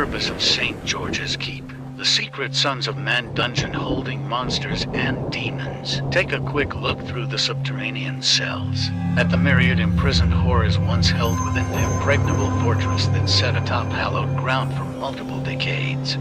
purpose of St. George's Keep. The secret Sons of Man dungeon holding monsters and demons. Take a quick look through the subterranean cells at the myriad imprisoned horrors once held within the impregnable fortress that sat atop hallowed ground for multiple decades.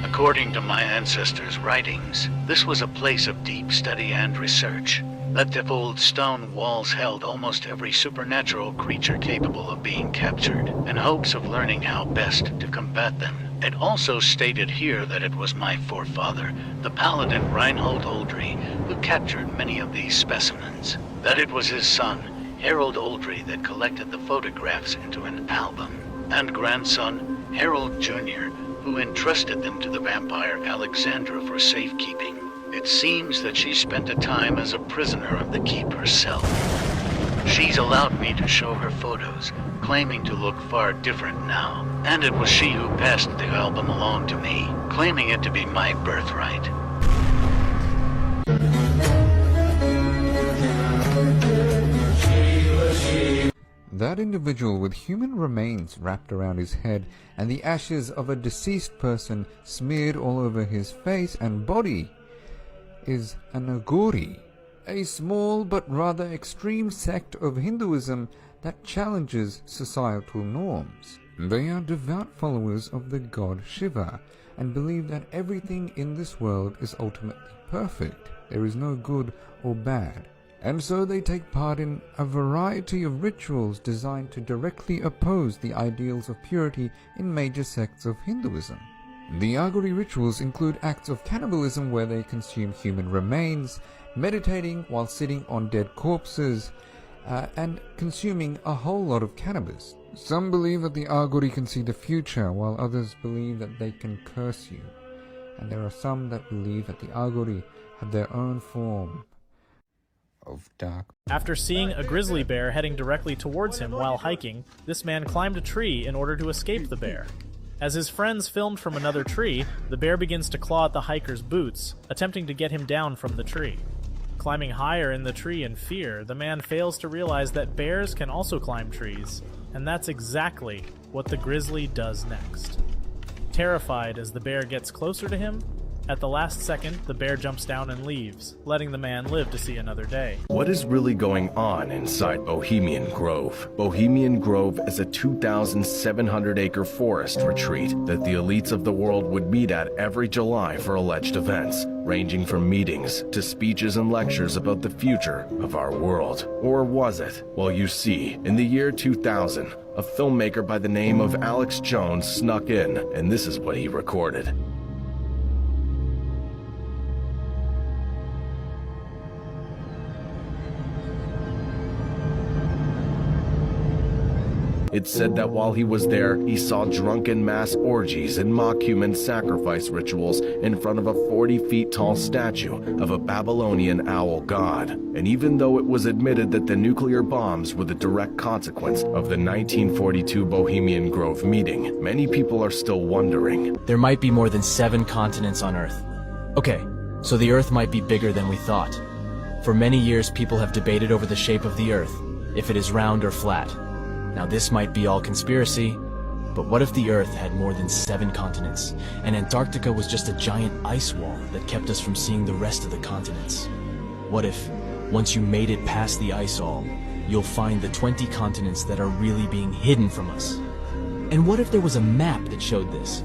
According to my ancestors' writings, this was a place of deep study and research. That the old stone walls held almost every supernatural creature capable of being captured, in hopes of learning how best to combat them. It also stated here that it was my forefather, the paladin Reinhold Oldry, who captured many of these specimens. That it was his son, Harold Oldry, that collected the photographs into an album, and grandson, Harold Jr., who entrusted them to the vampire Alexandra for safekeeping. It seems that she spent a time as a prisoner of the keep herself. She's allowed me to show her photos, claiming to look far different now. And it was she who passed the album along to me, claiming it to be my birthright. That individual with human remains wrapped around his head and the ashes of a deceased person smeared all over his face and body is an Agori, a small but rather extreme sect of Hinduism that challenges societal norms. They are devout followers of the god Shiva and believe that everything in this world is ultimately perfect. There is no good or bad. And so they take part in a variety of rituals designed to directly oppose the ideals of purity in major sects of Hinduism. The Agori rituals include acts of cannibalism where they consume human remains, meditating while sitting on dead corpses, and consuming a whole lot of cannabis. Some believe that the Agori can see the future, while others believe that they can curse you. And there are some that believe that the Agori have their own form of dark. After seeing a grizzly bear heading directly towards him while hiking, this man climbed a tree in order to escape the bear. As his friends filmed from another tree, the bear begins to claw at the hiker's boots, attempting to get him down from the tree. Climbing higher in the tree in fear, the man fails to realize that bears can also climb trees, and that's exactly what the grizzly does next. Terrified as the bear gets closer to him, at the last second, the bear jumps down and leaves, letting the man live to see another day. What is really going on inside Bohemian Grove? Bohemian Grove is a 2,700-acre forest retreat that the elites of the world would meet at every July for alleged events, ranging from meetings to speeches and lectures about the future of our world. Or was it? Well, you see, in the year 2000, a filmmaker by the name of Alex Jones snuck in, and this is what he recorded. It said that while he was there, he saw drunken mass orgies and mock human sacrifice rituals in front of a 40 feet tall statue of a Babylonian owl god. And even though it was admitted that the nuclear bombs were the direct consequence of the 1942 Bohemian Grove meeting, many people are still wondering. There might be more than 7 continents on Earth. Okay, so the Earth might be bigger than we thought. For many years, people have debated over the shape of the Earth, if it is round or flat. Now this might be all conspiracy, but what if the Earth had more than 7 continents, and Antarctica was just a giant ice wall that kept us from seeing the rest of the continents? What if, once you made it past the ice wall, you'll find the 20 continents that are really being hidden from us? And what if there was a map that showed this?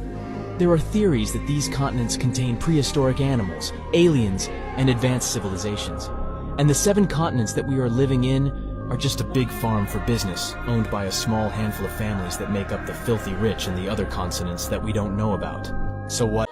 There are theories that these continents contain prehistoric animals, aliens, and advanced civilizations. And the 7 continents that we are living in are just a big farm for business, owned by a small handful of families that make up the filthy rich in the other continents that we don't know about. So what?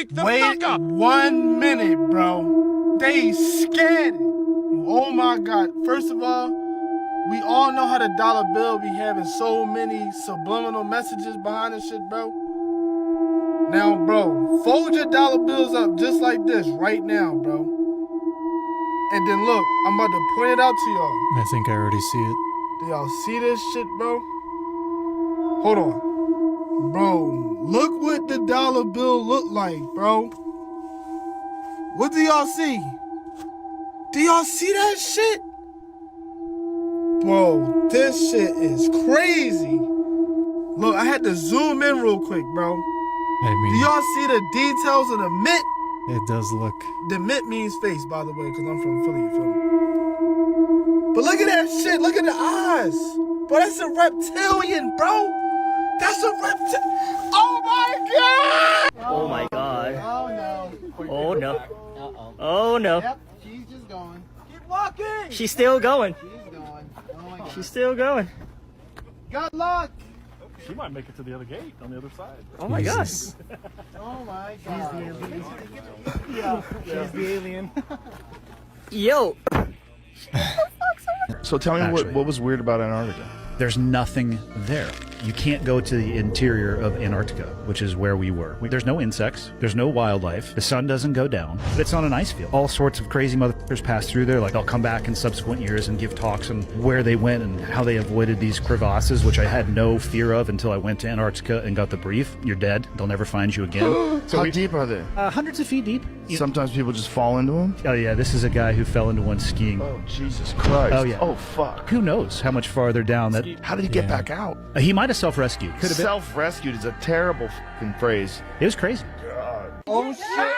Wake the Wait fuck up! 1 minute, bro. They scared it. Oh my God. First of all, we all know how the dollar bill be having so many subliminal messages behind this shit, bro. Now, bro, fold your dollar bills up just like this right now, bro. And then look, I'm about to point it out to y'all. I think I already see it. Do y'all see this shit, bro? Hold on. Bro, look what the dollar bill look like, bro. What do y'all see? Do y'all see that shit? Bro, this shit is crazy. Look, I had to zoom in real quick, bro. I Do mean, y'all see the details of the mint? it does look. The mint means face, by the way, because I'm from Philly, you feel me? But look at that shit. Look at the eyes. Bro, that's a reptilian, bro. That's a reptilian. Oh, my God. Oh my God. Oh, no. Oh no. Uh-oh. Oh no. Yep, she's just going. Keep walking. She's still going. She's going. Oh, my God. She's still going. Good luck. She might make it to the other gate on the other side. Oh my gosh. Oh, my God. She's the alien. Yo. So tell me what was weird about Antarctica? There's nothing there. You can't go to the interior of Antarctica, which is where we were. There's no insects. There's no wildlife. The sun doesn't go down. But it's on an ice field. All sorts of crazy motherfuckers pass through there. Like, they'll come back in subsequent years and give talks on where they went and how they avoided these crevasses, which I had no fear of until I went to Antarctica and got the brief. You're dead. They'll never find you again. How deep are they? Hundreds of feet deep. Sometimes people just fall into them? Oh, yeah. This is a guy who fell into one skiing. Oh, Jesus Christ. Oh, yeah. Oh, fuck. Who knows how much farther down that... How did he get back out? He might have self-rescued. Could have been. Self-rescued is a terrible fucking phrase. It was crazy. Oh, shit.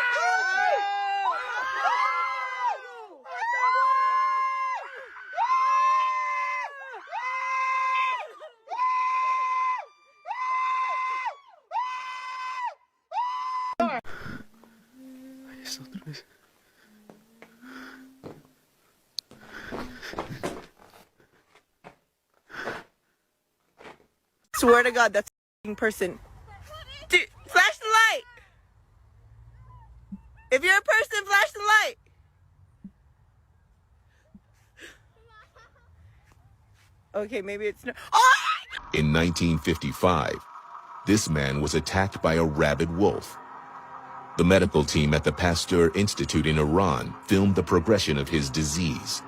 Swear to God, that's a person. Dude, flash the light. If you're a person, flash the light. Okay, maybe it's not. Oh! In 1955, this man was attacked by a rabid wolf. The medical team at the Pasteur Institute in Iran filmed the progression of his disease.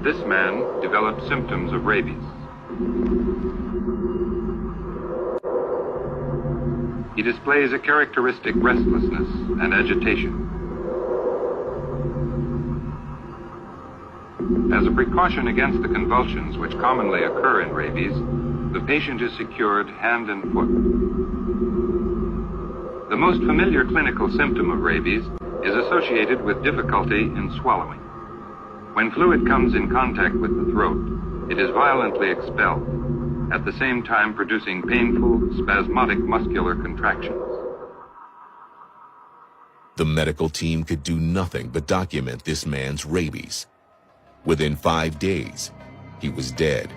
This man developed symptoms of rabies. He displays a characteristic restlessness and agitation. As a precaution against the convulsions which commonly occur in rabies, the patient is secured hand and foot. The most familiar clinical symptom of rabies is associated with difficulty in swallowing. When fluid comes in contact with the throat, it is violently expelled, at the same time producing painful, spasmodic muscular contractions. The medical team could do nothing but document this man's rabies. Within 5 days, he was dead.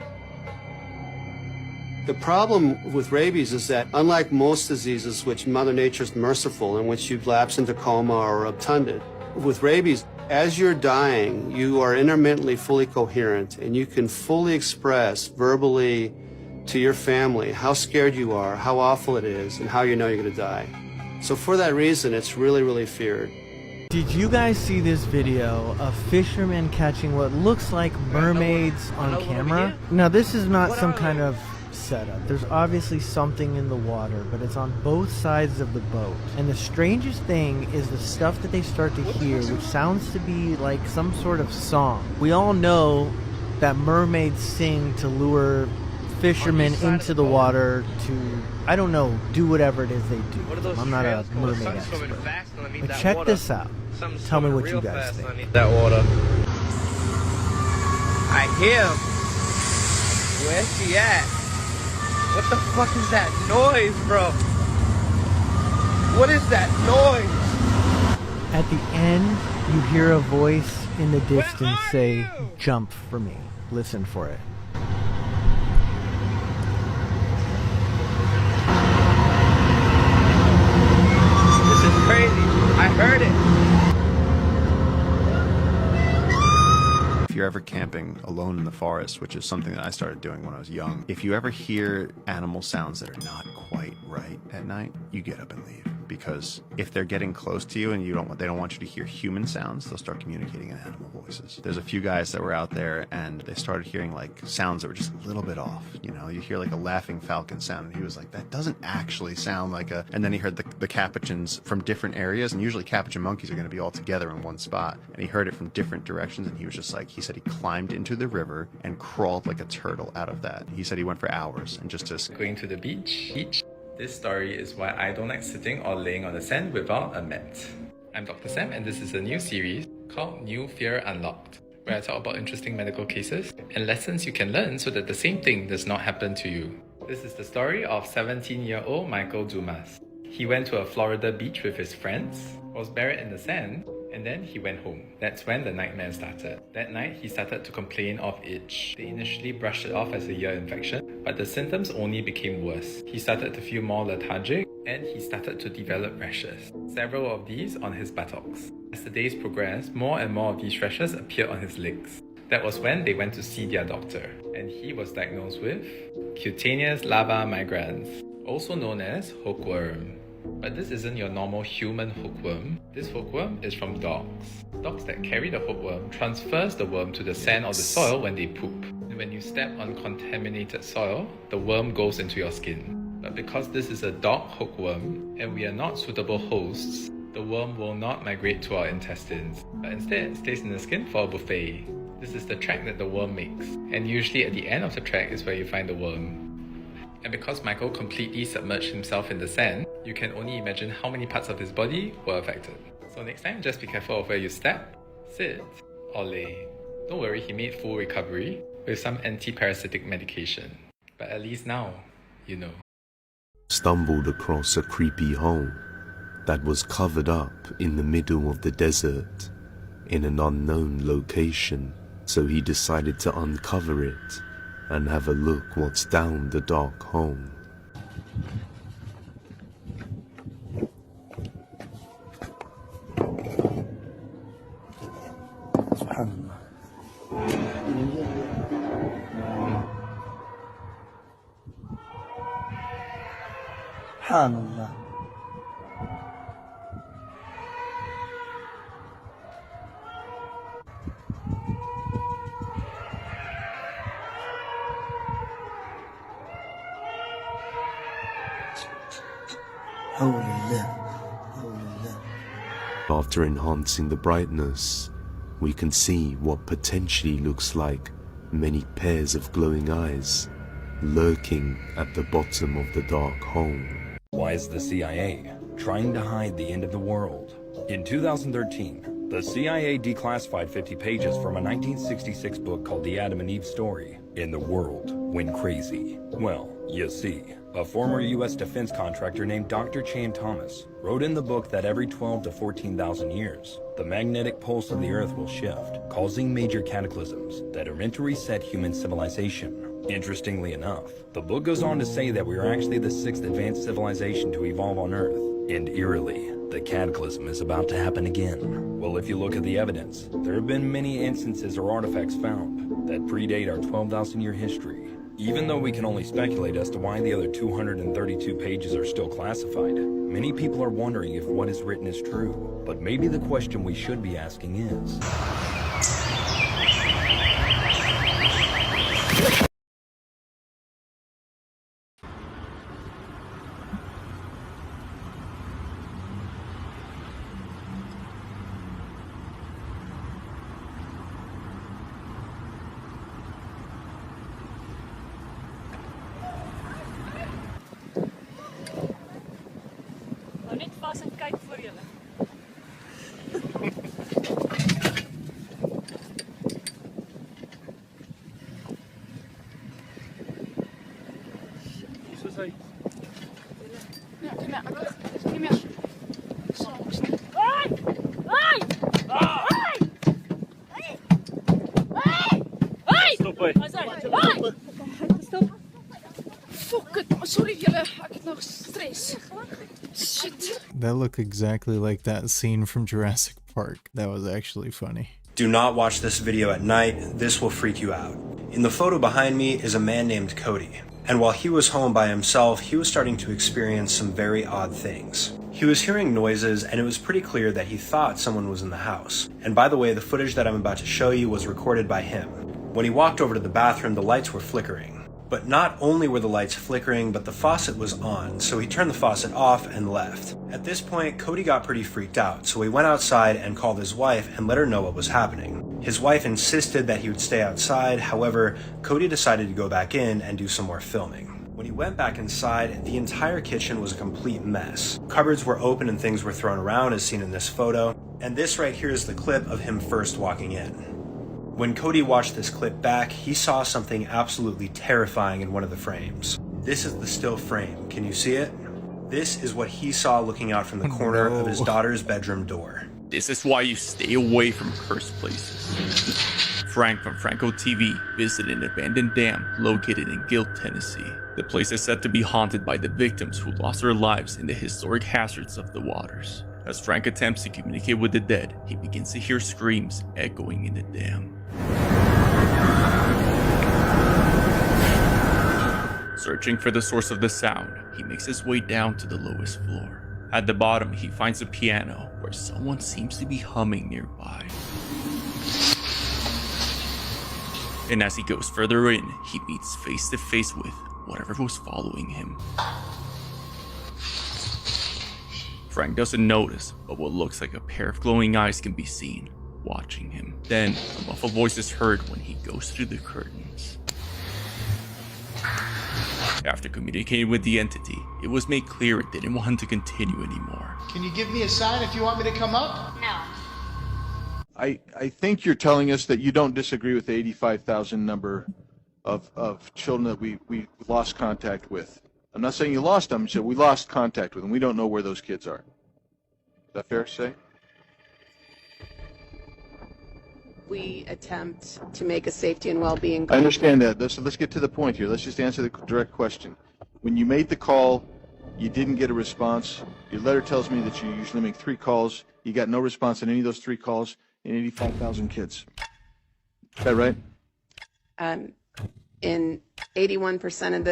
The problem with rabies is that, unlike most diseases which Mother Nature is merciful, in which you lapse into coma or are obtunded, with rabies, as you're dying, you are intermittently fully coherent, and you can fully express verbally to your family how scared you are, how awful it is, and how you know you're going to die. So for that reason, it's really, really feared. Did you guys see this video of fishermen catching what looks like mermaids on camera? Now, this is not some kind of setup. There's obviously something in the water, but it's on both sides of the boat. And the strangest thing is the stuff that they start to hear, which sounds to be like some sort of song. We all know that mermaids sing to lure fishermen into the water to, I don't know, do whatever it is they do. I'm not a mermaid expert. But check this out. Tell me what you guys think. That water. I hear him. Where's she at? What the fuck is that noise, bro? What is that noise? At the end, you hear a voice in the distance say, "Jump for me." Listen for it. ever camping alone in the forest, which is something that I started doing when I was young, if you ever hear animal sounds that are not quite right at night, you get up and leave. Because if they're getting close to you and they don't want you to hear human sounds, they'll start communicating in animal voices. There's a few guys that were out there and they started hearing like sounds that were just a little bit off. You know, you hear like a laughing falcon sound, and he was like, that doesn't actually sound like a... And then he heard the capuchins from different areas, and usually capuchin monkeys are going to be all together in one spot. And he heard it from different directions, and he was just like, he said he climbed into the river and crawled like a turtle out of that. He said he went for hours and just to... Going to the beach. This story is why I don't like sitting or laying on the sand without a mat. I'm Dr. Sam, and this is a new series called New Fear Unlocked, where I talk about interesting medical cases and lessons you can learn so that the same thing does not happen to you. This is the story of 17-year-old Michael Dumas. He went to a Florida beach with his friends, was buried in the sand, and then he went home. That's when the nightmare started. That night, he started to complain of itch. They initially brushed it off as a ear infection, but the symptoms only became worse. He started to feel more lethargic, and he started to develop rashes, several of these on his buttocks. As the days progressed, more and more of these rashes appeared on his legs. That was when they went to see their doctor, and he was diagnosed with cutaneous larva migrans, also known as hookworm. But this isn't your normal human hookworm. This hookworm is from dogs. Dogs that carry the hookworm transfers the worm to the sand or the soil when they poop. And when you step on contaminated soil, the worm goes into your skin. But because this is a dog hookworm and we are not suitable hosts, the worm will not migrate to our intestines, but instead stays in the skin for a buffet. This is the track that the worm makes, and usually at the end of the track is where you find the worm. And because Michael completely submerged himself in the sand, you can only imagine how many parts of his body were affected. So next time, just be careful of where you step, sit, or lay. Don't worry, he made full recovery with some anti-parasitic medication. But at least now, you know. Stumbled across a creepy hole that was covered up in the middle of the desert in an unknown location, so he decided to uncover it and have a look what's down the dark hole. Subhanallah. After enhancing the brightness, we can see what potentially looks like many pairs of glowing eyes lurking at the bottom of the dark hole. Why is the CIA trying to hide the end of the world? In 2013, the CIA declassified 50 pages from a 1966 book called The Adam and Eve Story, and the world went crazy. Well, you see, a former U.S. defense contractor named Dr. Chan Thomas wrote in the book that every 12 to 14,000 years, the magnetic pulse of the Earth will shift, causing major cataclysms that are meant to reset human civilization. Interestingly enough, the book goes on to say that we are actually the 6th advanced civilization to evolve on Earth, and eerily, the cataclysm is about to happen again. Well, if you look at the evidence, there have been many instances or artifacts found that predate our 12,000-year history. Even though we can only speculate as to why the other 232 pages are still classified, many people are wondering if what is written is true. But maybe the question we should be asking is... That looked exactly like that scene from Jurassic Park. That was actually funny. Do not watch this video at night, this will freak you out. In the photo behind me is a man named Cody, and while he was home by himself, he was starting to experience some very odd things. He was hearing noises, and it was pretty clear that he thought someone was in the house. And by the way, the footage that I'm about to show you was recorded by him. When he walked over to the bathroom, the lights were flickering. But not only were the lights flickering, but the faucet was on, so he turned the faucet off and left. At this point, Cody got pretty freaked out, so he went outside and called his wife and let her know what was happening. His wife insisted that he would stay outside, however, Cody decided to go back in and do some more filming. When he went back inside, the entire kitchen was a complete mess. Cupboards were open and things were thrown around as seen in this photo, and this right here is the clip of him first walking in. When Cody watched this clip back, he saw something absolutely terrifying in one of the frames. This is the still frame. Can you see it? This is what he saw looking out from the corner of his daughter's bedroom door. This is why you stay away from cursed places. Frank from Franco TV visited an abandoned dam located in Guild, Tennessee. The place is said to be haunted by the victims who lost their lives in the historic hazards of the waters. As Frank attempts to communicate with the dead, he begins to hear screams echoing in the dam. Searching for the source of the sound, he makes his way down to the lowest floor. At the bottom, he finds a piano where someone seems to be humming nearby. And as he goes further in, he meets face to face with whatever was following him. Frank doesn't notice, but what looks like a pair of glowing eyes can be seen, watching him. Then, a muffled voice is heard when he goes through the curtains. After communicating with the entity, it was made clear it didn't want to continue anymore. Can you give me a sign if you want me to come up? No. I think you're telling us that you don't disagree with the 85,000 number of children that we lost contact with. I'm not saying you lost them, so we lost contact with them. We don't know where those kids are. Is that fair to say? We attempt to make a safety and well-being. I understand that. So let's get to the point here. Let's just answer the direct question. When you made the call, you didn't get a response. Your letter tells me that you usually make 3 calls. You got no response on any of those 3 calls in 85,000 kids. Is that right? In 81% of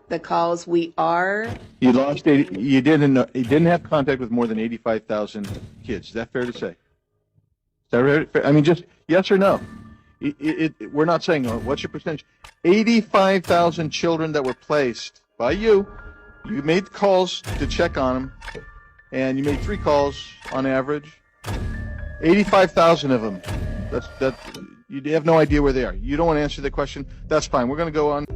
the calls, we are. You lost 80. You didn't have contact with more than 85,000 kids. Is that fair to say? Is that right? I mean, just yes or no. We're not saying, oh, what's your percentage? 85,000 children that were placed by you. You made calls to check on them, and you made 3 calls on average. 85,000 of them. That you have no idea where they are. You don't want to answer the question. That's fine. We're going to go on.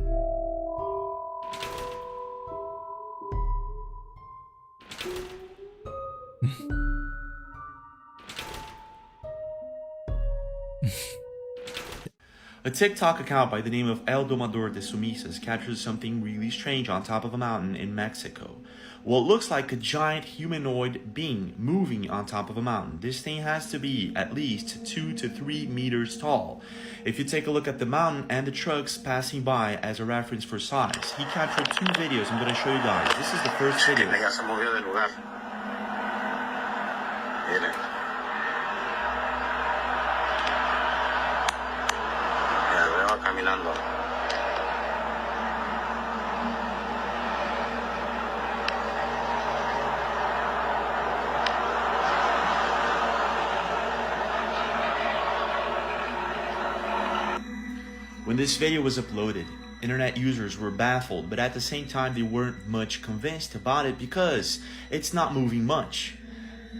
A TikTok account by the name of El Domador de Sumisas captures something really strange on top of a mountain in Mexico. What looks like a giant humanoid being moving on top of a mountain. This thing has to be at least 2 to 3 meters tall. If you take a look at the mountain and the trucks passing by as a reference for size, he captured 2 videos I'm going to show you guys. This is the first video. Caminando. When this video was uploaded, internet users were baffled, but at the same time they weren't much convinced about it because it's not moving much.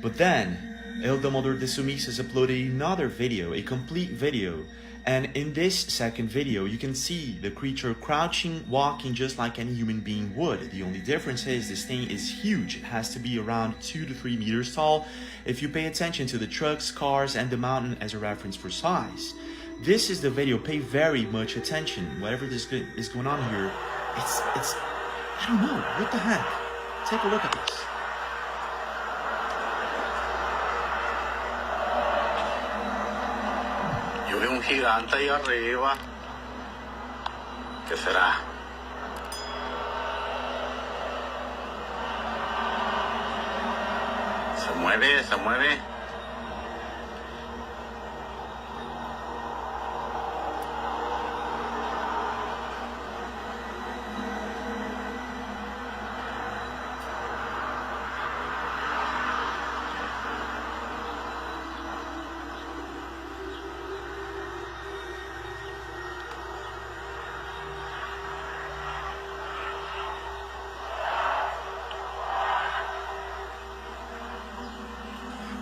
But then, El Domador de Sumisas uploaded another video, a complete video, and in this second video you can see the creature crouching, walking just like any human being would. The only difference is this thing is huge. It has to be around 2 to 3 meters tall if you pay attention to the trucks, cars, and the mountain as a reference for size. This is the video. Pay very much attention. Whatever this is going on here, it's I don't know, what the heck? Take a look at this. Yo veo un gigante ahí arriba. ¿Qué será? Se mueve, se mueve.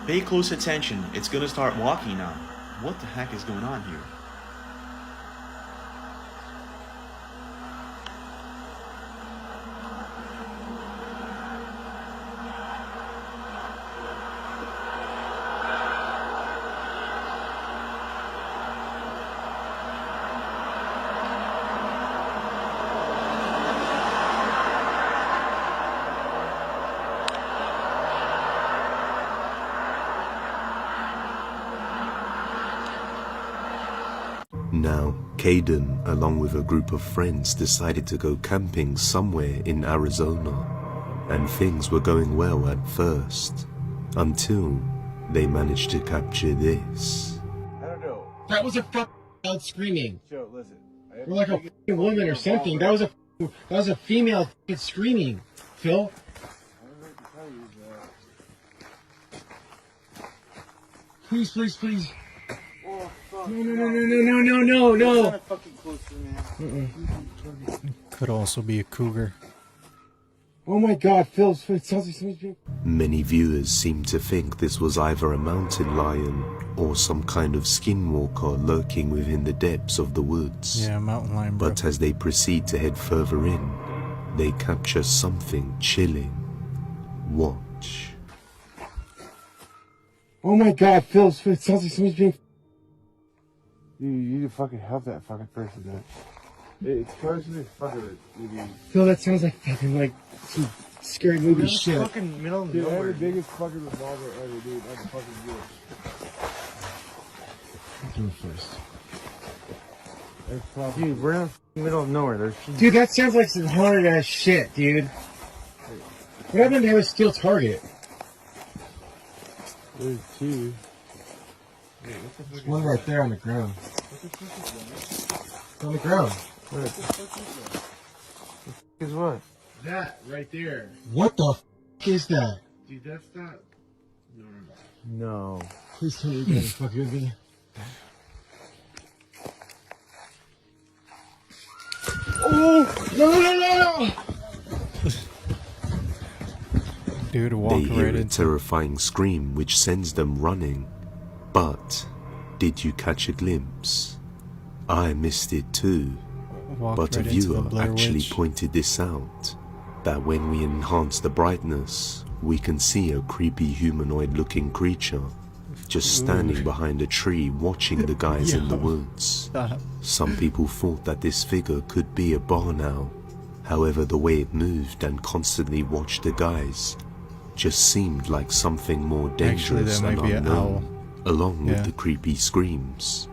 Pay close attention. It's gonna start walking now. What the heck is going on here? Now, Caden, along with a group of friends, decided to go camping somewhere in Arizona, and things were going well at first, until they managed to capture this. I don't know. That was a fucking child screaming. Joe, listen. Or like a fucking woman or something. That was a female fucking screaming. Phil. Please, please, please. Oh, fuck. No. Fucking close to me, man. Could also be a cougar. Oh my god, Phil, it sounds like somebody's being... Many viewers seem to think this was either a mountain lion or some kind of skinwalker lurking within the depths of the woods. Yeah, mountain lion, bro. But as they proceed to head further in, they capture something chilling. Watch. Oh my god, Phil, it sounds like somebody's being... You need to fucking help that fucking person, man. It's close to this fucking... Phil, that sounds like fucking like some scary movie shit. Fucking middle of nowhere. I have the biggest fucking revolver ever, dude. That's fucking good. I'll do it first. Dude, we're in the middle of nowhere. Dude, that sounds like some haunted ass shit, dude. What happened to have a steel target? There's two. There's one right there on the ground. It's on the ground. What the fuck is what? That right there. What the f is that? Dude, that's not normal. No. Please tell me you're gonna fuck with me. Oh! No! Dude They walked hear right a into... terrifying scream which sends them running. But did you catch a glimpse? I missed it too. Walked But a right into the viewer Blair actually Witch. pointed this out, that when we enhance the brightness, we can see a creepy humanoid-looking creature just standing behind a tree watching the guys in the woods. Some people thought that this figure could be a barn owl. However, the way it moved and constantly watched the guys just seemed like something more dangerous that and might be an owl. unknown, along with Yeah. the creepy screams.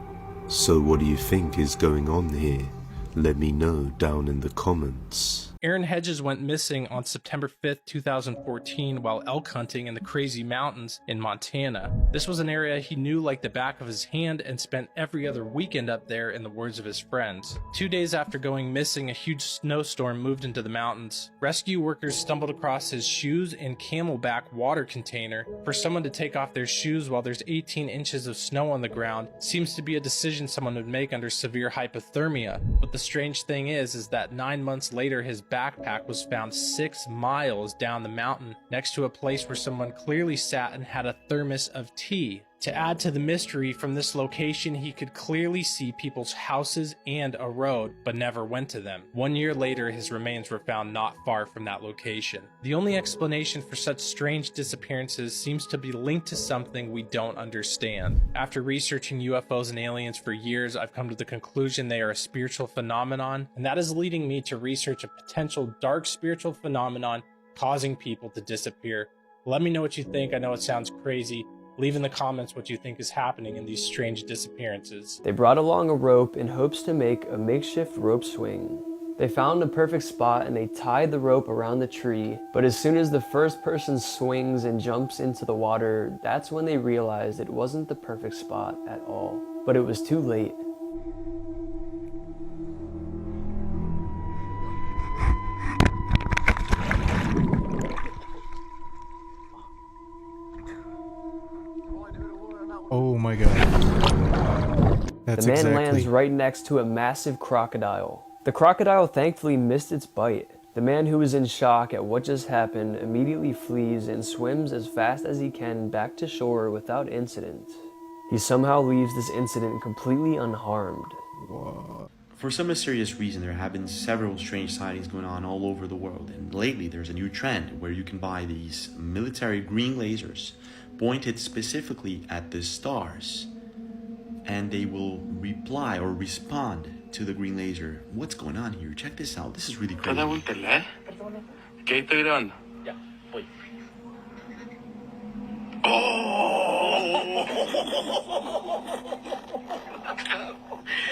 So what do you think is going on here? Let me know down in the comments. Aaron Hedges went missing on September 5th, 2014 while elk hunting in the Crazy Mountains in Montana. This was an area he knew like the back of his hand and spent every other weekend up there, in the words of his friends. 2 days after going missing, a huge snowstorm moved into the mountains. Rescue workers stumbled across his shoes and camelback water container. For someone to take off their shoes while there's 18 inches of snow on the ground seems to be a decision someone would make under severe hypothermia. But the strange thing is that 9 months later, his backpack was found 6 miles down the mountain next to a place where someone clearly sat and had a thermos of tea. To add to the mystery, from this location he could clearly see people's houses and a road, but never went to them. 1 year later, his remains were found not far from that location. The only explanation for such strange disappearances seems to be linked to something we don't understand. After researching UFOs and aliens for years, I've come to the conclusion they are a spiritual phenomenon, and that is leading me to research a potential dark spiritual phenomenon causing people to disappear. Let me know what you think. I know it sounds crazy. Leave in the comments what you think is happening in these strange disappearances. They brought along a rope in hopes to make a makeshift rope swing. They found a perfect spot and they tied the rope around the tree, but as soon as the first person swings and jumps into the water, that's when they realized it wasn't the perfect spot at all. But it was too late. Oh my god. That's The man exactly... lands right next to a massive crocodile. The crocodile thankfully missed its bite, The man, who is in shock at what just happened, immediately flees and swims as fast as he can back to shore without incident. He somehow leaves this incident completely unharmed. For some mysterious reason, there have been several strange sightings going on all over the world, and lately there's a new trend where you can buy these military green lasers pointed specifically at the stars, and they will reply or respond to the green laser. What's going on here? Check this out. This is really crazy. ¿Qué estoy grabando? Ya, voy.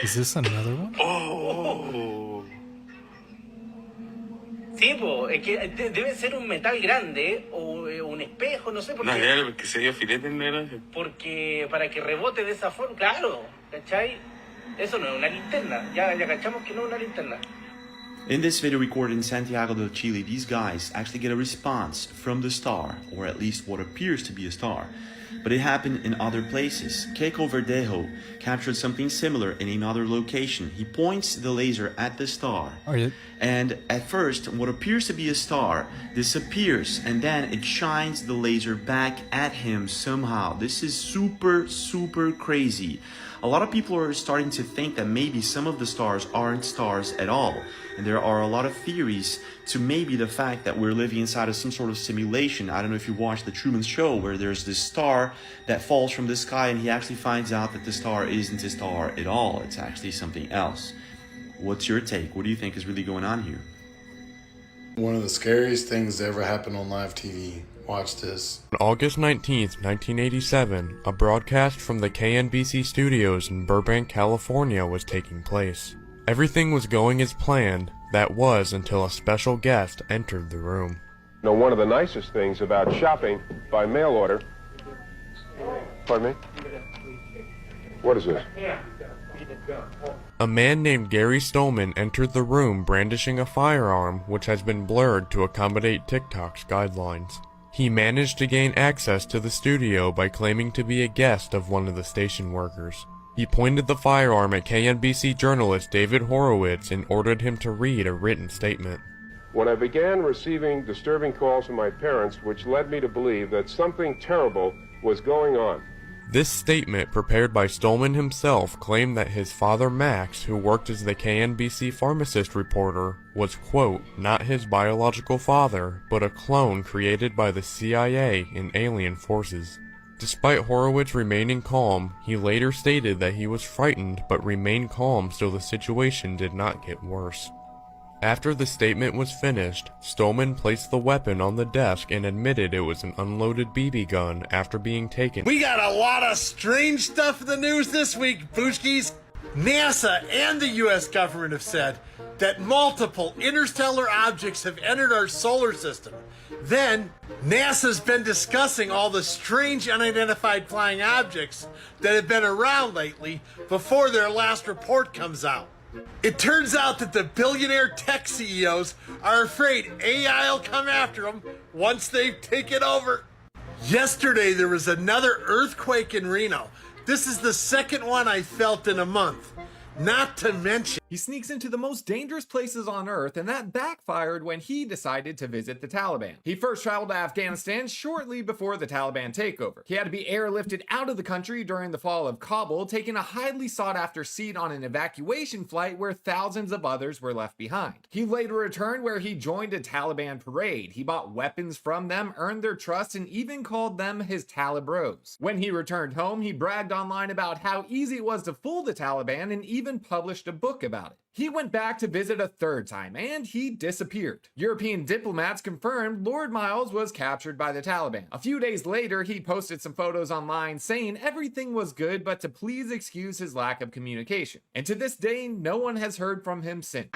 Is this another one? Oh. Sí, pues, es que debe ser un metal grande o un espejo, no sé por No, qué. era porque se dio filete en la gracia. Porque para que rebote de esa forma, claro, ¿cachai? Eso no es una linterna, ya cachamos que no es una linterna. In this video recorded in Santiago del Chile, these guys actually get a response from the star, or at least what appears to be a star. But it happened in other places. Keiko Verdejo captured something similar in another location. He points the laser at the star, and at first, what appears to be a star disappears, and then it shines the laser back at him somehow. This is super, super crazy. A lot of people are starting to think that maybe some of the stars aren't stars at all. And there are a lot of theories to maybe the fact that we're living inside of some sort of simulation. I don't know if you watched The Truman Show, where there's this star that falls from the sky and he actually finds out that the star isn't a star at all. It's actually something else. What's your take? What do you think is really going on here? One of the scariest things that ever happened on live TV. Watch this. On August 19th, 1987, a broadcast from the KNBC studios in Burbank, California was taking place. Everything was going as planned, that was until a special guest entered the room. Now, one of the nicest things about shopping by mail order... Pardon me? What is this? A man named Gary Stolman entered the room brandishing a firearm which has been blurred to accommodate TikTok's guidelines. He managed to gain access to the studio by claiming to be a guest of one of the station workers. He pointed the firearm at KNBC journalist David Horowitz and ordered him to read a written statement. When I began receiving disturbing calls from my parents, which led me to believe that something terrible was going on. This statement, prepared by Stolman himself, claimed that his father Max, who worked as the KNBC pharmacist reporter, was, quote, not his biological father, but a clone created by the CIA and alien forces. Despite Horowitz remaining calm, he later stated that he was frightened but remained calm so the situation did not get worse. After the statement was finished, Stolman placed the weapon on the desk and admitted it was an unloaded BB gun after being taken. We got a lot of strange stuff in the news this week, Booshkies. NASA and the US government have said that multiple interstellar objects have entered our solar system. Then, NASA's been discussing all the strange unidentified flying objects that have been around lately before their last report comes out. It turns out that the billionaire tech CEOs are afraid AI will come after them once they've taken over. Yesterday, there was another earthquake in Reno. This is the second one I felt in a month. Not to mention, he sneaks into the most dangerous places on Earth, and that backfired when he decided to visit the Taliban. He first traveled to Afghanistan shortly before the Taliban takeover. He had to be airlifted out of the country during the fall of Kabul, taking a highly sought-after seat on an evacuation flight where thousands of others were left behind. He later returned where he joined a Taliban parade. He bought weapons from them, earned their trust, and even called them his Talibros. When he returned home, he bragged online about how easy it was to fool the Taliban and even published a book about it. He went back to visit a third time, and he disappeared. European diplomats confirmed Lord Miles was captured by the Taliban. A few days later, he posted some photos online saying everything was good, but to please excuse his lack of communication. And to this day, no one has heard from him since.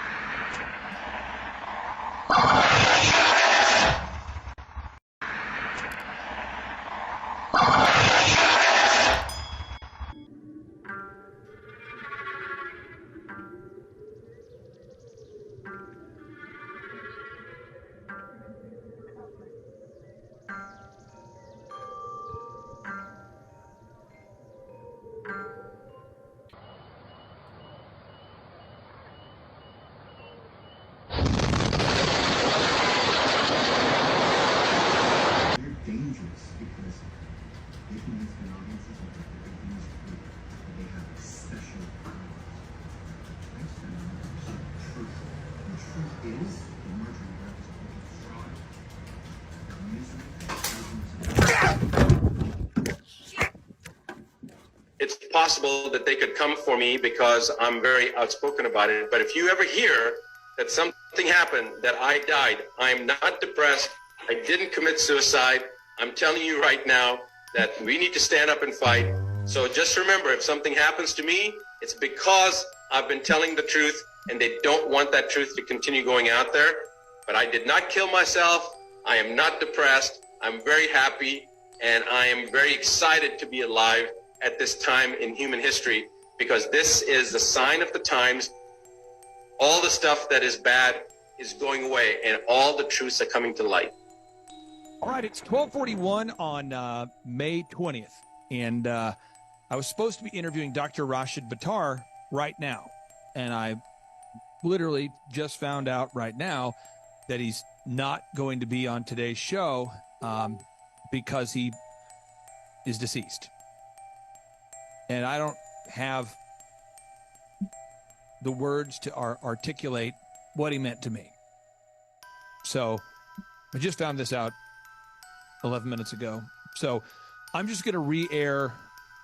it's possible that they could come for me because I'm very outspoken about it. But if you ever hear that something happened, that I died, I'm not depressed. I didn't commit suicide. I'm telling you right now that we need to stand up and fight. So just remember, if something happens to me, it's because I've been telling the truth and they don't want that truth to continue going out there. But I did not kill myself. I am not depressed. I'm very happy, and I am very excited to be alive at this time in human history, because this is the sign of the times. All the stuff that is bad is going away, and all the truths are coming to light. All right, it's 12:41 on May 20th, and I was supposed to be interviewing Dr. Rashid Buttar right now, and I literally just found out right now that he's not going to be on today's show because he is deceased. And I don't have the words to articulate what he meant to me. So I just found this out 11 minutes ago. So I'm just going to re-air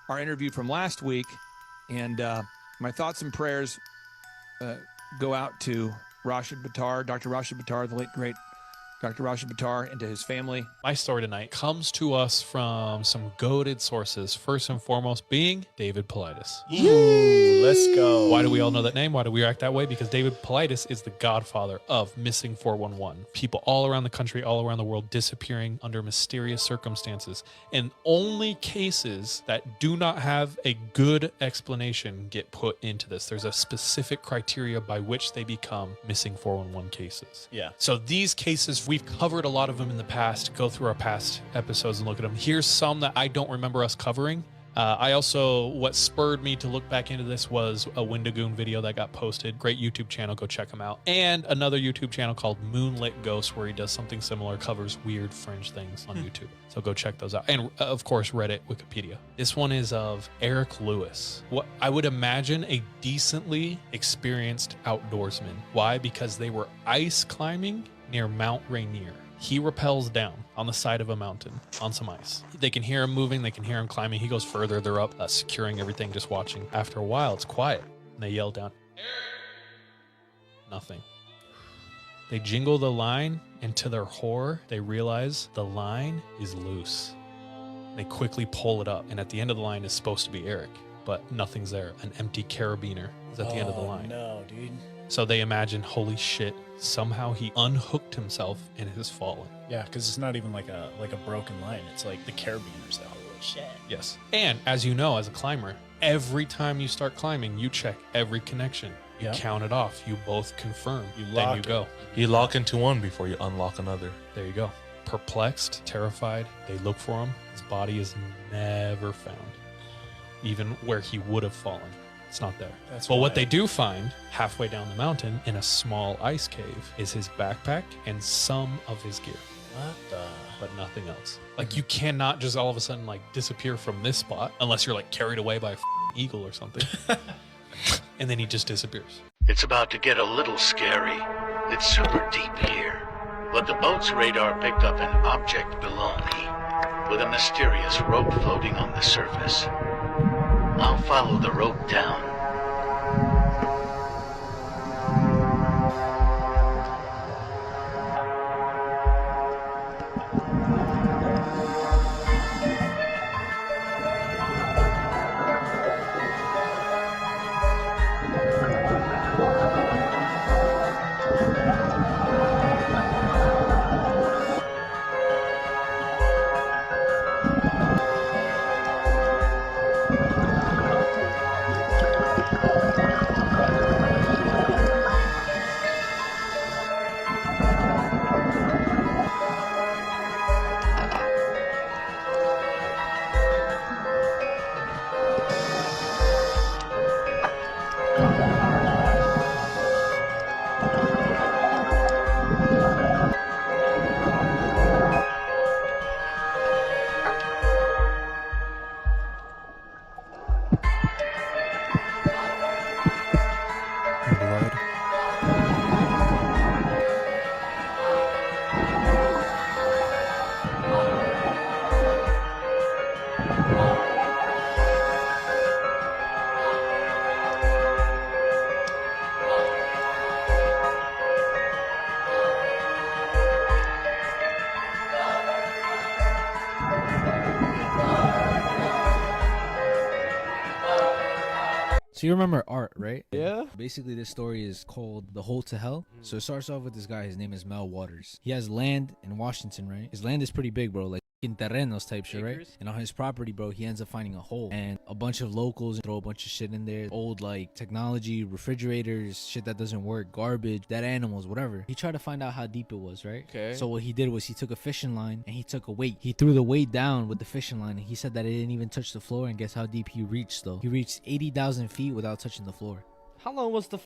our interview from last week. And my thoughts and prayers go out to Rashid Buttar, Dr. Rashid Buttar, the late, great Dr. Rashid Buttar, and to his family. My story tonight comes to us from some goated sources. First and foremost being David Paulides. Ooh, let's go. Why do we all know that name? Why do we act that way? Because David Paulides is the godfather of missing 411. People all around the country, all around the world, disappearing under mysterious circumstances. And only cases that do not have a good explanation get put into this. There's a specific criteria by which they become missing 411 cases. Yeah. So these cases, we've covered a lot of them in the past. Go through our past episodes and look at them. Here's some that I don't remember us covering. What spurred me to look back into this was a Wendigoon video that got posted. Great YouTube channel, go check him out. And another YouTube channel called Moonlit Ghost, where he does something similar, covers weird fringe things on YouTube. So go check those out. And of course, Reddit, Wikipedia. This one is of Eric Lewis. What I would imagine a decently experienced outdoorsman. Why? Because they were ice climbing near Mount Rainier. He rappels down on the side of a mountain on some ice. They can hear him moving. They can hear him climbing. He goes further. They're up, securing everything, just watching. After a while, it's quiet. And they yell down, nothing. They jingle the line, and to their horror, they realize the line is loose. They quickly pull it up, and at the end of the line is supposed to be Eric, but nothing's there. An empty carabiner is at the end of the line. No, dude. So they imagine, holy shit, somehow he unhooked himself and has fallen. Yeah, because it's not even like a broken line. It's like the carabiners that holy shit. Yes. And as you know, as a climber, every time you start climbing, you check every connection. You count it off. You both confirm. Then you go. You lock into one before you unlock another. There you go. Perplexed, terrified, they look for him. His body is never found. Even where he would have fallen. It's not there. But what they do find halfway down the mountain in a small ice cave is his backpack and some of his gear. What the? But nothing else. Like, you cannot just all of a sudden like disappear from this spot unless you're like carried away by a eagle or something. And then he just disappears. It's about to get a little scary. It's super deep here. But the boat's radar picked up an object below me with a mysterious rope floating on the surface. I'll follow the rope down. So you remember Art, right? Yeah. Basically, this story is called The Hole to Hell. So it starts off with this guy. His name is Mel Waters. He has land in Washington, right? His land is pretty big, bro. Like in terrenos type shit, right? And on his property, bro, he ends up finding a hole. And a bunch of locals throw a bunch of shit in there. Old, like, technology, refrigerators, shit that doesn't work, garbage, dead animals, whatever. He tried to find out how deep it was, right? Okay. So what he did was he took a fishing line and he took a weight. He threw the weight down with the fishing line. And he said that it didn't even touch the floor. And guess how deep he reached, though? He reached 80,000 feet without touching the floor. How long was the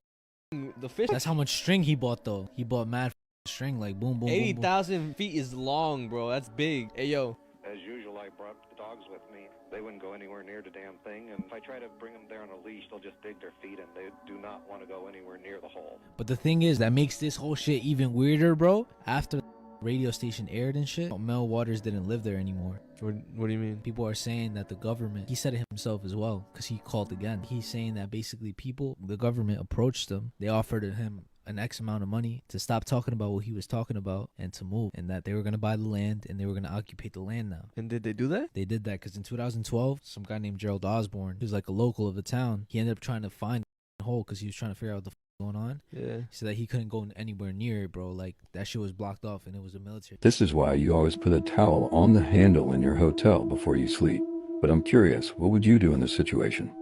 fish? That's how much string he bought, though. He bought mad string, like boom, boom, 80,000 feet is long, bro. That's big. Hey, yo. As usual, I brought the dogs with me. They wouldn't go anywhere near the damn thing, and if I try to bring them there on a leash, they'll just dig their feet, and they do not want to go anywhere near the hole. But the thing is, that makes this whole shit even weirder, bro. After the radio station aired and shit, Mel Waters didn't live there anymore. What do you mean? People are saying that the government, he said it himself as well, because he called again. He's saying that basically the government approached him. They offered him an X amount of money to stop talking about what he was talking about and to move, and that they were going to buy the land and they were going to occupy the land now. And did they do that? They did that because in 2012, some guy named Gerald Osborne, who's like a local of the town, he ended up trying to find the hole because he was trying to figure out what the going on. Yeah. He said that he couldn't go anywhere near it, bro. Like, that shit was blocked off and it was a military. This is why you always put a towel on the handle in your hotel before you sleep. But I'm curious, what would you do in this situation?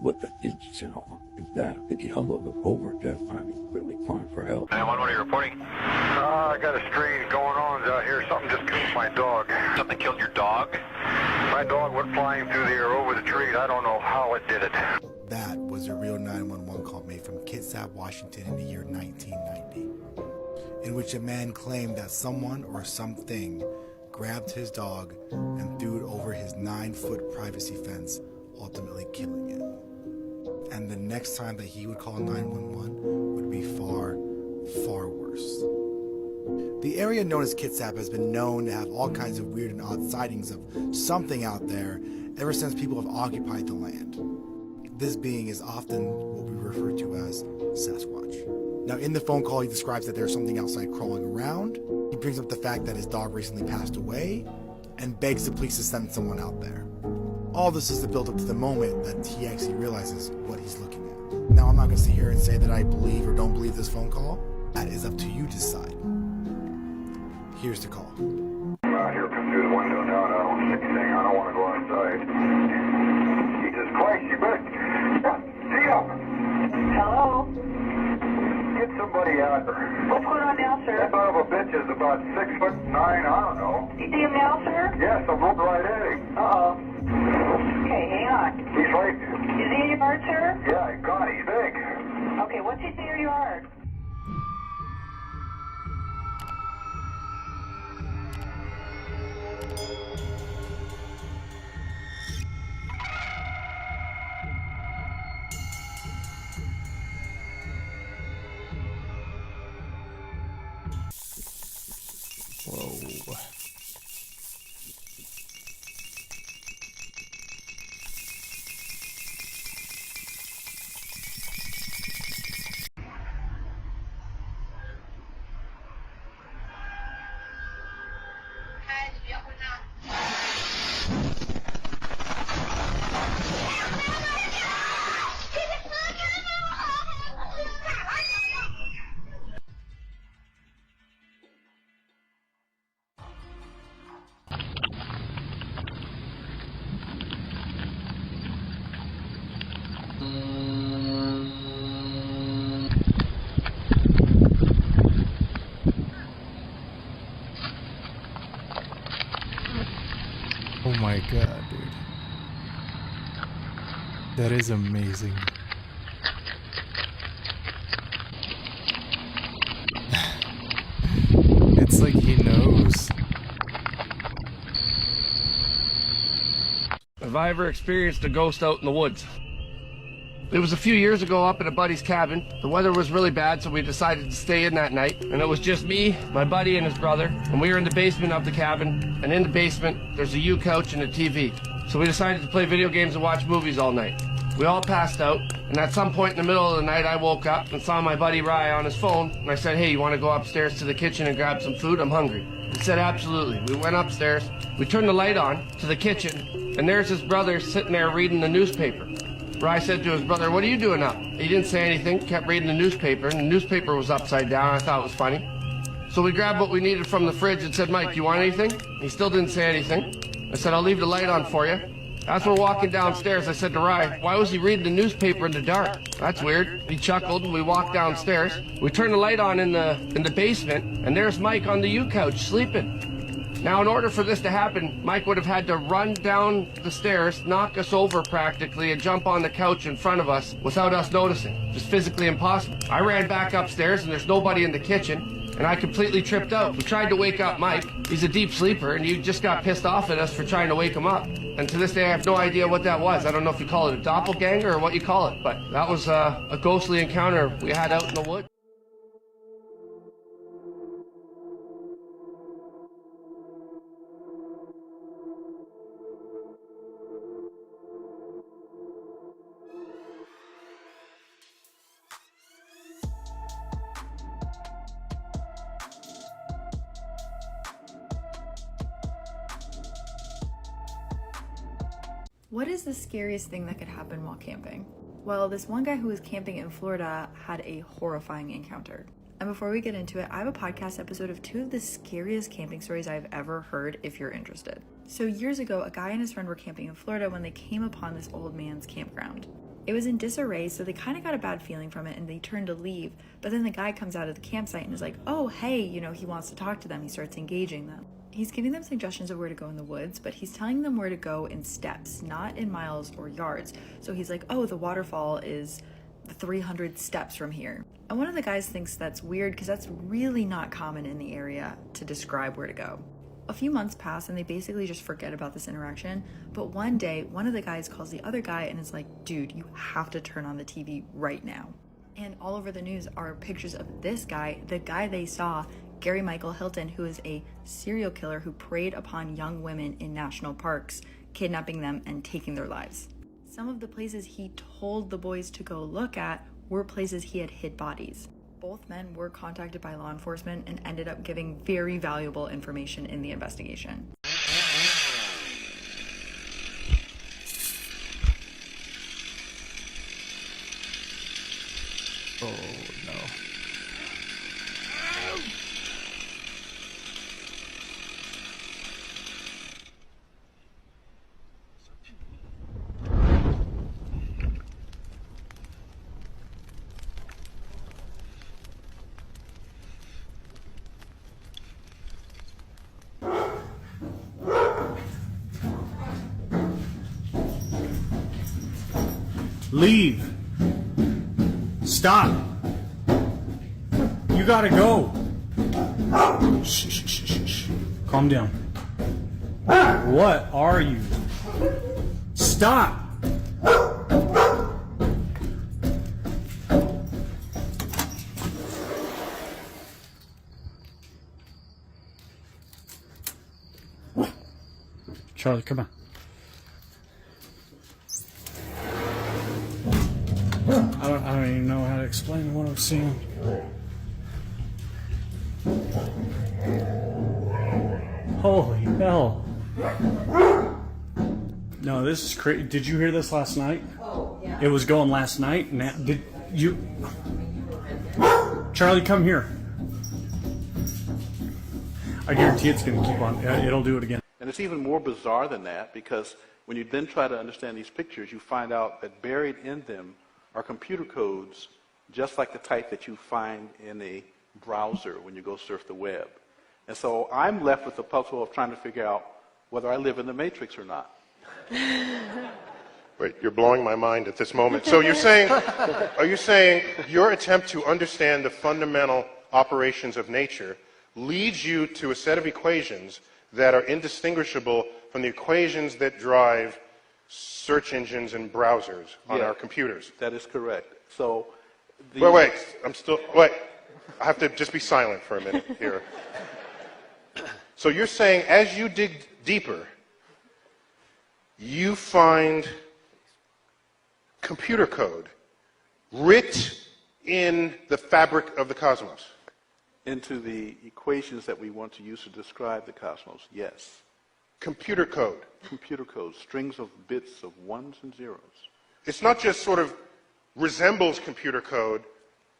What the is that? The yellow, the over death, I'm really crying for help. 911, what are you reporting? I got a strange going on out here. Something just killed my dog. Something killed your dog? My dog went flying through the air over the trees. I don't know how it did it. That was a real 911 call made from Kitsap, Washington in the year 1990, in which a man claimed that someone or something grabbed his dog and threw it over his 9-foot privacy fence, ultimately killing it. And the next time that he would call 911 would be far, far worse. The area known as Kitsap has been known to have all kinds of weird and odd sightings of something out there ever since people have occupied the land. This being is often what we refer to as Sasquatch. Now, in the phone call, he describes that there's something outside crawling around. He brings up the fact that his dog recently passed away and begs the police to send someone out there. All this is the build up to the moment that he actually realizes what he's looking at. Now, I'm not going to sit here and say that I believe or don't believe this phone call. That is up to you to decide. Here's the call. Here, come through the window now, and I don't see anything. I don't want to go outside. Jesus Christ, you better... See up! Hello? Get somebody out there. What's going on now, sir? That son of a bitch is about 6'9", I don't know. You see him now, sir? Yes, I'm looking right at him. Uh-oh. Okay, hang on. He's right... Is he in your yard, sir? Yeah, God, he's big. Okay, what's he in your yard? Whoa. my god, dude. That is amazing. It's like he knows. Have I ever experienced a ghost out in the woods? It was a few years ago up at a buddy's cabin. The weather was really bad, so we decided to stay in that night. And it was just me, my buddy, and his brother. And we were in the basement of the cabin. And in the basement, there's a U couch and a TV. So we decided to play video games and watch movies all night. We all passed out. And at some point in the middle of the night, I woke up and saw my buddy Rye on his phone. And I said, hey, you want to go upstairs to the kitchen and grab some food? I'm hungry. He said, absolutely. We went upstairs. We turned the light on to the kitchen. And there's his brother sitting there reading the newspaper. Rye said to his brother, what are you doing up? He didn't say anything, kept reading the newspaper, and the newspaper was upside down. I thought it was funny. So we grabbed what we needed from the fridge and said, Mike, you want anything? He still didn't say anything. I said, I'll leave the light on for you. As we're walking downstairs, I said to Rye, why was he reading the newspaper in the dark? That's weird. He chuckled, and we walked downstairs. We turned the light on in the basement, and there's Mike on the U couch sleeping. Now, in order for this to happen, Mike would have had to run down the stairs, knock us over practically, and jump on the couch in front of us without us noticing. Just physically impossible. I ran back upstairs, and there's nobody in the kitchen, and I completely tripped out. We tried to wake up Mike. He's a deep sleeper, and he just got pissed off at us for trying to wake him up. And to this day, I have no idea what that was. I don't know if you call it a doppelganger or what you call it, but that was a ghostly encounter we had out in the woods. What is the scariest thing that could happen while camping? Well, this one guy who was camping in Florida had a horrifying encounter. And before we get into it, I have a podcast episode of 2 of the scariest camping stories I've ever heard if you're interested. So years ago, a guy and his friend were camping in Florida when they came upon this old man's campground. It was in disarray, so they kind of got a bad feeling from it and they turned to leave. But then the guy comes out of the campsite and is like, oh, hey, he wants to talk to them. He starts engaging them. He's giving them suggestions of where to go in the woods, but he's telling them where to go in steps, not in miles or yards. So he's like, oh, the waterfall is 300 steps from here. And one of the guys thinks that's weird because that's really not common in the area to describe where to go. A few months pass and they basically just forget about this interaction. But one day, one of the guys calls the other guy and is like, dude, you have to turn on the TV right now. And all over the news are pictures of this guy, the guy they saw, Gary Michael Hilton, who is a serial killer who preyed upon young women in national parks, kidnapping them and taking their lives. Some of the places he told the boys to go look at were places he had hid bodies. Both men were contacted by law enforcement and ended up giving very valuable information in the investigation. Oh no. Leave. Stop. You gotta go. Shh, shh, shh, shh, shh. Calm down. What are you? Stop. Charlie, come on. I don't even know how to explain what I'm seeing. Holy hell. No, this is crazy. Did you hear this last night? Oh, yeah. It was going last night. Now, did you... Charlie, come here. I guarantee it's going to keep on. It'll do it again. And it's even more bizarre than that, because when you then try to understand these pictures, you find out that buried in them are computer codes just like the type that you find in a browser when you go surf the web. And so I'm left with the puzzle of trying to figure out whether I live in the Matrix or not. Wait, you're blowing my mind at this moment. So you're saying, are you saying your attempt to understand the fundamental operations of nature leads you to a set of equations that are indistinguishable from the equations that drive search engines and browsers on our computers? That is correct. So, wait, I have to just be silent for a minute here. So you're saying as you dig deeper, you find computer code writ in the fabric of the cosmos? Into the equations that we want to use to describe the cosmos, yes. Computer code? Computer code, strings of bits of ones and zeros. It's not just sort of resembles computer code,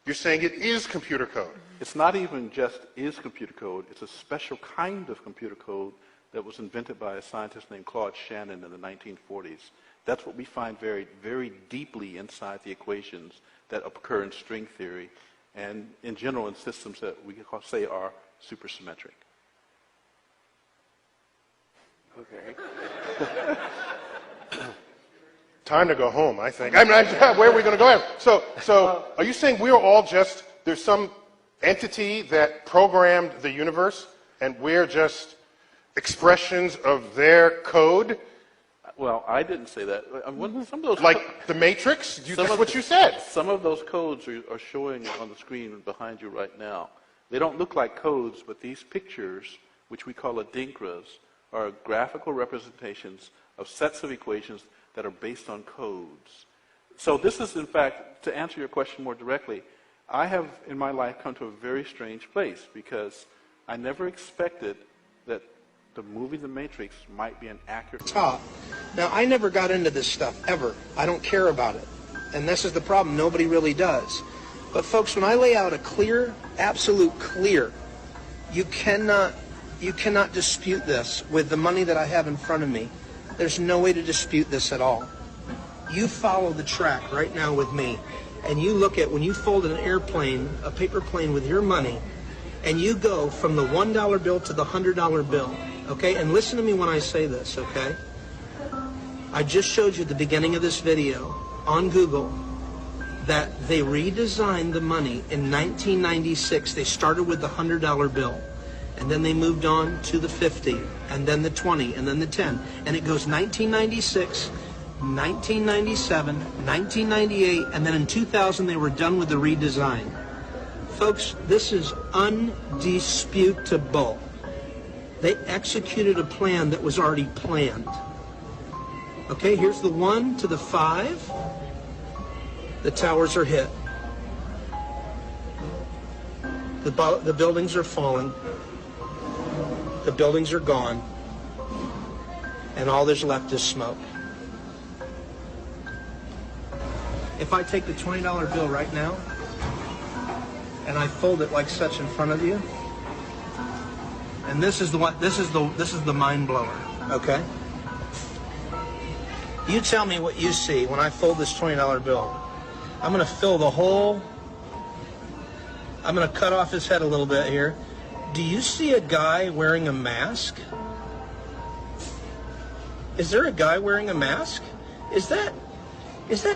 you're saying it is computer code. It's not even just is computer code, it's a special kind of computer code that was invented by a scientist named Claude Shannon in the 1940s. That's what we find very, very deeply inside the equations that occur in string theory and in general in systems that we can say are supersymmetric. Okay. Time to go home, I think. Where are we going to go? So are you saying we're all just, there's some entity that programmed the universe and we're just expressions of their code? Well, I didn't say that. Some of those like the Matrix? That's what you said. Some of those codes are showing on the screen behind you right now. They don't look like codes, but these pictures, which we call adinkras, are graphical representations of sets of equations that are based on codes. So this is, in fact, to answer your question more directly, I have in my life come to a very strange place because I never expected that the movie The Matrix might be an accurate top. Now, I never got into this stuff, ever. I don't care about it. And this is the problem. Nobody really does. But folks, when I lay out a clear, absolute clear, you cannot dispute this with the money that I have in front of me. There's no way to dispute this at all. You follow the track right now with me, and you look at when you fold an airplane, a paper plane with your money, and you go from the $1 bill to the $100 bill, okay? And listen to me when I say this, okay? I just showed you at the beginning of this video on Google that they redesigned the money in 1996. They started with the $100 bill, and then they moved on to the 50, and then the 20, and then the 10. And it goes 1996, 1997, 1998, and then in 2000 they were done with the redesign. Folks, this is undisputable. They executed a plan that was already planned. Okay, here's the 1 to the 5. The towers are hit. The buildings are falling. The buildings are gone. And all there's left is smoke. If I take the $20 bill right now, and I fold it like such in front of you, and this is the mind blower, okay? You tell me what you see when I fold this $20 bill. I'm gonna fill the whole, I'm gonna cut off his head a little bit here. Do you see a guy wearing a mask? Is there a guy wearing a mask? Is that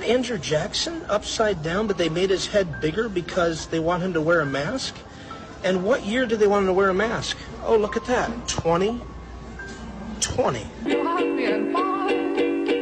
Andrew Jackson upside down, but they made his head bigger because they want him to wear a mask? And what year did they want him to wear a mask? Oh, look at that, 2020.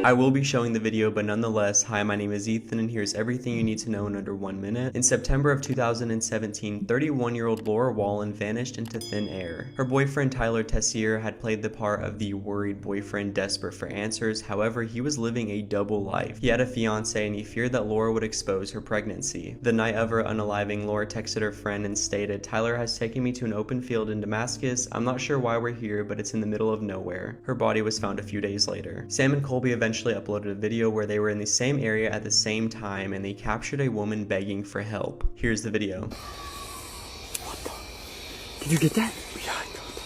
I will be showing the video, but nonetheless, hi, my name is Ethan, and here's everything you need to know in under 1 minute. In September of 2017, 31-year-old Laura Wallen vanished into thin air. Her boyfriend Tyler Tessier had played the part of the worried boyfriend desperate for answers. However, he was living a double life. He had a fiance, and he feared that Laura would expose her pregnancy. The night of her unaliving, Laura texted her friend and stated, "Tyler has taken me to an open field in Damascus. I'm not sure why we're here, but it's in the middle of nowhere." Her body was found a few days later. Sam and Colby eventually uploaded a video where they were in the same area at the same time, and they captured a woman begging for help. Here's the video. What the? Did you get that? Yeah, I got that.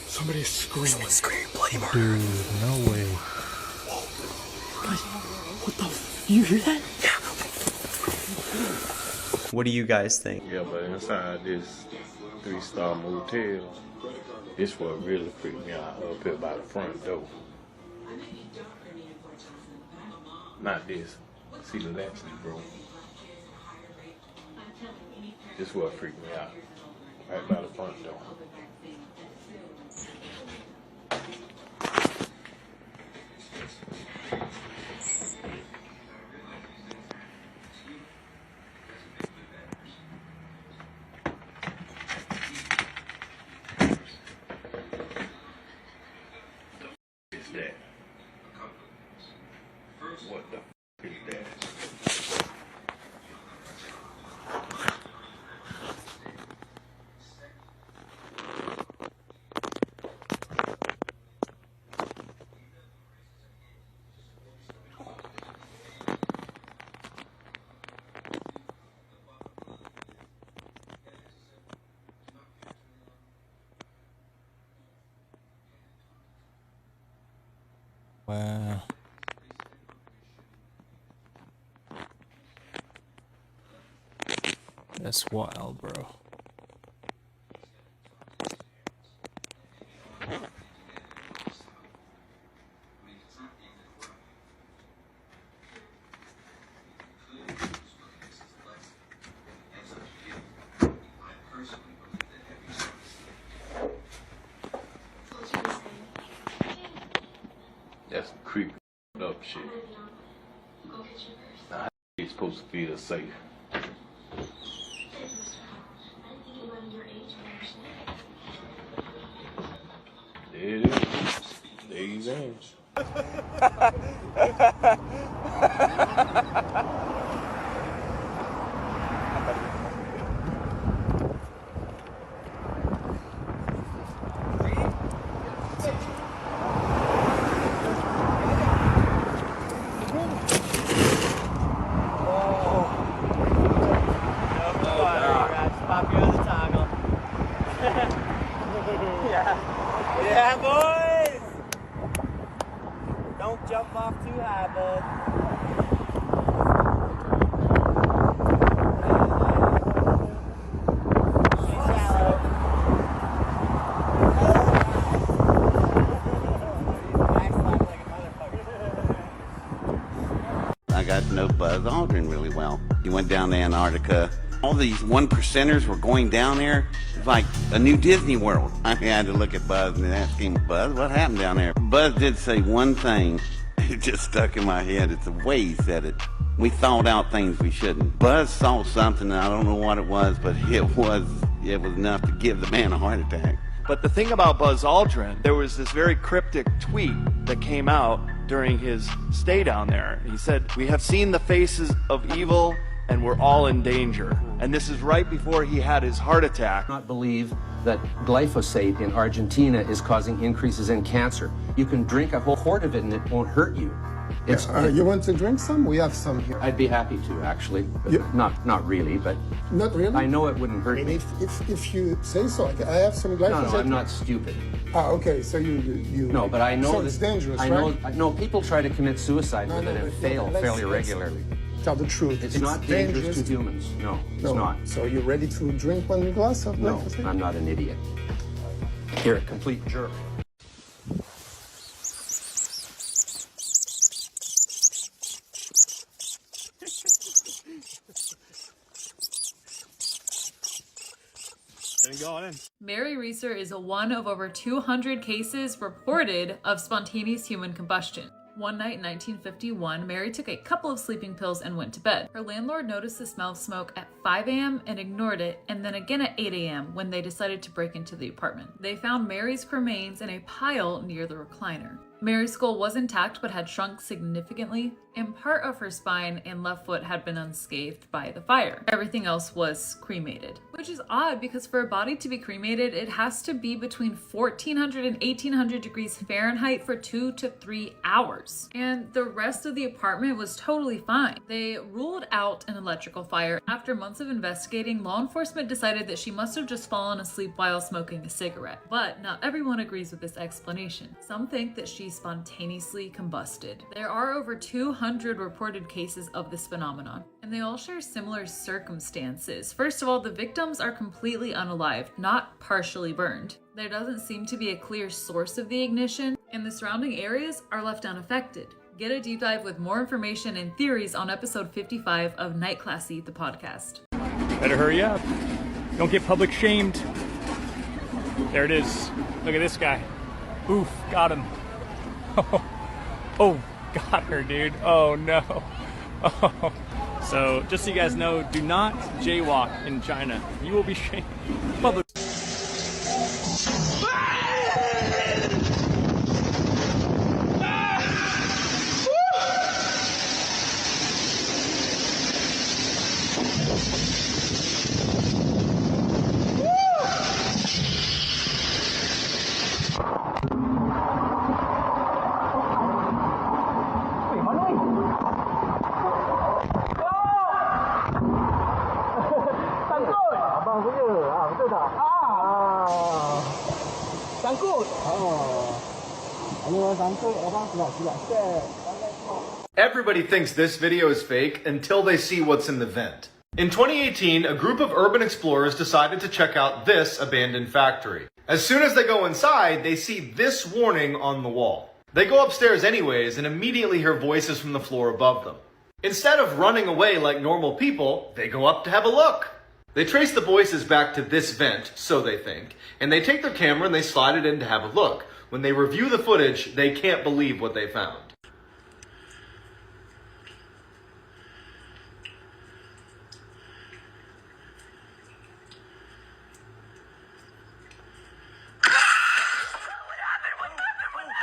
Somebody's screaming. Someone's screaming bloody murder. Dude, no way. Whoa. Guys, what the? You hear that? Yeah. What do you guys think? Yeah, but inside this 3-star motel, This what really freaked me out up here by the front door. Not this. See the latch is broke. This what freaked me out. Right by the front door. What the f is that? Wow. That's wild, bro. That's some creepy up shit. Nah, it's supposed to feel safe. There it is. There you go. Yeah, boys! Don't jump off too high, bud. I got to know Buzz Aldrin really well. He went down to Antarctica. All these one percenters were going down there. It's like a new Disney World. I had to look at Buzz and ask him, Buzz, what happened down there? Buzz did say one thing. It just stuck in my head. It's the way he said it. We thought out things we shouldn't. Buzz saw something, I don't know what it was, but it was enough to give the man a heart attack. But the thing about Buzz Aldrin, there was this very cryptic tweet that came out during his stay down there. He said, "We have seen the faces of evil and we're all in danger." And this is right before he had his heart attack. Not believe that glyphosate in Argentina is causing increases in cancer. You can drink a whole quart of it and it won't hurt you. You want to drink some? We have some here. I'd be happy to, actually. Not really, but Not really? I know it wouldn't hurt me. If you say so, I have some glyphosate. No, I'm not stupid. Okay, so you No, but I know so that it's dangerous, I right? know people try to commit suicide with it and let's- fail fairly regularly. Tell the truth. It's not dangerous to humans. No, it's not. So you're ready to drink one glass of No, glyphosate? I'm not an idiot. You're a complete jerk. Mary Reeser is one of over 200 cases reported of spontaneous human combustion. One night in 1951, Mary took a couple of sleeping pills and went to bed. Her landlord noticed the smell of smoke at 5 a.m. and ignored it, and then again at 8 a.m. when they decided to break into the apartment. They found Mary's remains in a pile near the recliner. Mary's skull was intact but had shrunk significantly, and part of her spine and left foot had been unscathed by the fire. Everything else was cremated, which is odd because for a body to be cremated, it has to be between 1400 and 1800 degrees Fahrenheit for 2 to 3 hours. And the rest of the apartment was totally fine. They ruled out an electrical fire. After months of investigating, law enforcement decided that she must have just fallen asleep while smoking a cigarette. But not everyone agrees with this explanation. Some think that she spontaneously combusted. There are over 200 reported cases of this phenomenon, and they all share similar circumstances. First of all, the victims are completely unalived, not partially burned. There doesn't seem to be a clear source of the ignition, and the surrounding areas are left unaffected. Get a deep dive with more information and theories on episode 55 of Night Classy, the podcast. Better hurry up. Don't get public shamed. There it is. Look at this guy. Oof, got him. Oh, got her, dude. Oh, no. Oh. So, just so you guys know, do not jaywalk in China. You will be shamed. Public. Everybody thinks this video is fake until they see what's in the vent. In 2018, a group of urban explorers decided to check out this abandoned factory. As soon as they go inside, they see this warning on the wall. They go upstairs anyways and immediately hear voices from the floor above them. Instead of running away like normal people, they go up to have a look. They trace the voices back to this vent, so they think, and they take their camera and they slide it in to have a look. When they review the footage, they can't believe what they found.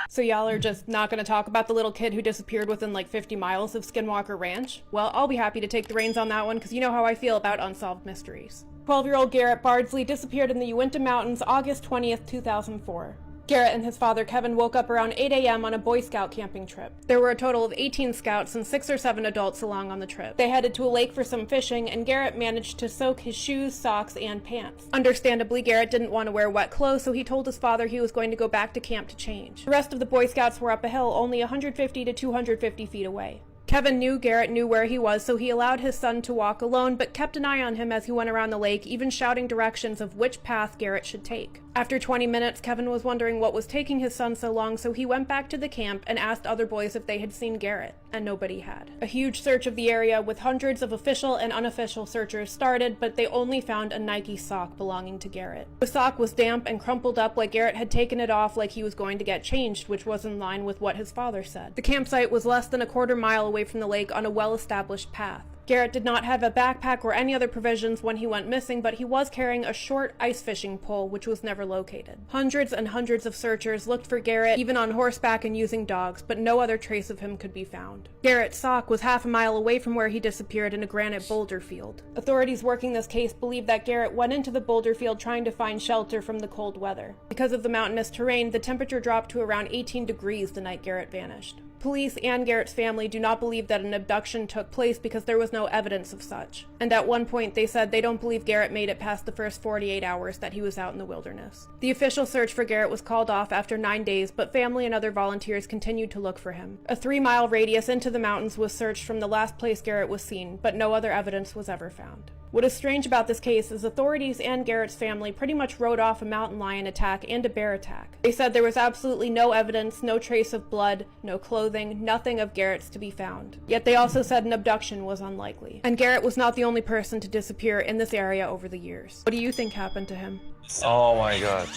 So y'all are just not going to talk about the little kid who disappeared within like 50 miles of Skinwalker Ranch? Well, I'll be happy to take the reins on that one because you know how I feel about unsolved mysteries. 12-year-old Garrett Bardsley disappeared in the Uinta Mountains August 20th, 2004. Garrett and his father Kevin woke up around 8 a.m. on a Boy Scout camping trip. There were a total of 18 scouts and 6 or 7 adults along on the trip. They headed to a lake for some fishing, and Garrett managed to soak his shoes, socks, and pants. Understandably, Garrett didn't want to wear wet clothes, so he told his father he was going to go back to camp to change. The rest of the Boy Scouts were up a hill only 150 to 250 feet away. Kevin knew Garrett knew where he was, so he allowed his son to walk alone, but kept an eye on him as he went around the lake, even shouting directions of which path Garrett should take. After 20 minutes, Kevin was wondering what was taking his son so long, so he went back to the camp and asked other boys if they had seen Garrett, and nobody had. A huge search of the area with hundreds of official and unofficial searchers started, but they only found a Nike sock belonging to Garrett. The sock was damp and crumpled up like Garrett had taken it off like he was going to get changed, which was in line with what his father said. The campsite was less than a quarter mile away from the lake on a well-established path. Garrett did not have a backpack or any other provisions when he went missing, but he was carrying a short ice fishing pole, which was never located. Hundreds and hundreds of searchers looked for Garrett, even on horseback and using dogs, but no other trace of him could be found. Garrett's sock was half a mile away from where he disappeared in a granite boulder field. Authorities working this case believe that Garrett went into the boulder field trying to find shelter from the cold weather. Because of the mountainous terrain, the temperature dropped to around 18 degrees the night Garrett vanished. Police and Garrett's family do not believe that an abduction took place because there was no evidence of such. And at one point they said they don't believe Garrett made it past the first 48 hours that he was out in the wilderness. The official search for Garrett was called off after 9 days, but family and other volunteers continued to look for him. A 3-mile radius into the mountains was searched from the last place Garrett was seen, but no other evidence was ever found. What is strange about this case is authorities and Garrett's family pretty much wrote off a mountain lion attack and a bear attack. They said there was absolutely no evidence, no trace of blood, no clothing, nothing of Garrett's to be found. Yet they also said an abduction was unlikely. And Garrett was not the only person to disappear in this area over the years. What do you think happened to him? Oh my god.